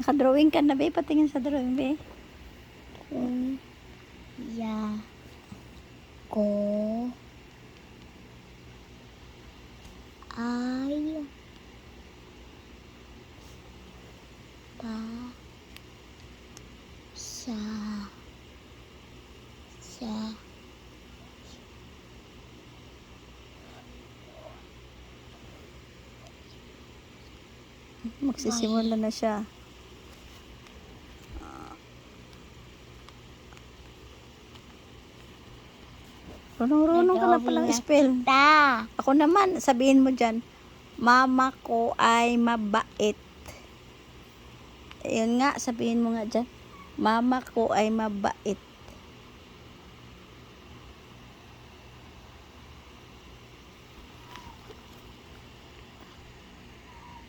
Nakadrawing ka na, be. Patingin sa drawing, be. Ya. Ko. Ay. Pa. Sa. Sa. Magsisimula na siya. Runong-runong ka na palang spell. Ta. Ako naman, sabihin mo dyan, mama ko ay mabait. Ayun nga, sabihin mo nga dyan, mama ko ay mabait.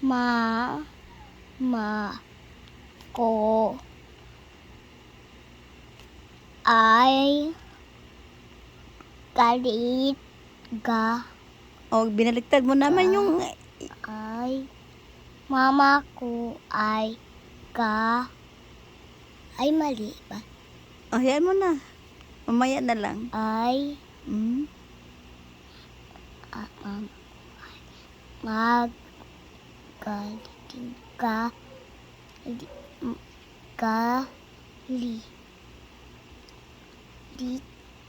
Ma ko ay galit ga O, binaliktad mo naman yung, ay mama ko ay ay mali ba? oh, yan mo na. Mamaya na lang. Ay Mm. magagaling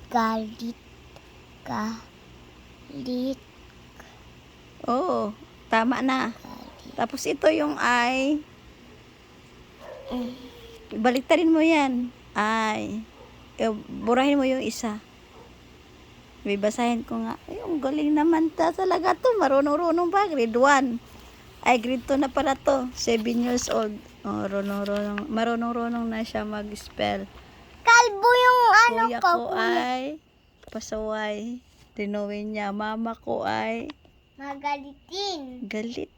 galit Oo, tama na. Tapos ito yung ay, baliktarin mo yan. Ay, burahin mo yung isa. Bibasahin ko nga. Ay, ang galing naman talaga to. Marunong-runong ba? Grade 1. Ay, grade 2 na pala to. 7 years old. Oh, marunong-runong na siya mag-spell. kalbo yung Kuya ko ay pasaway. Tinawin niya. Mama ko ay magalitin. galit.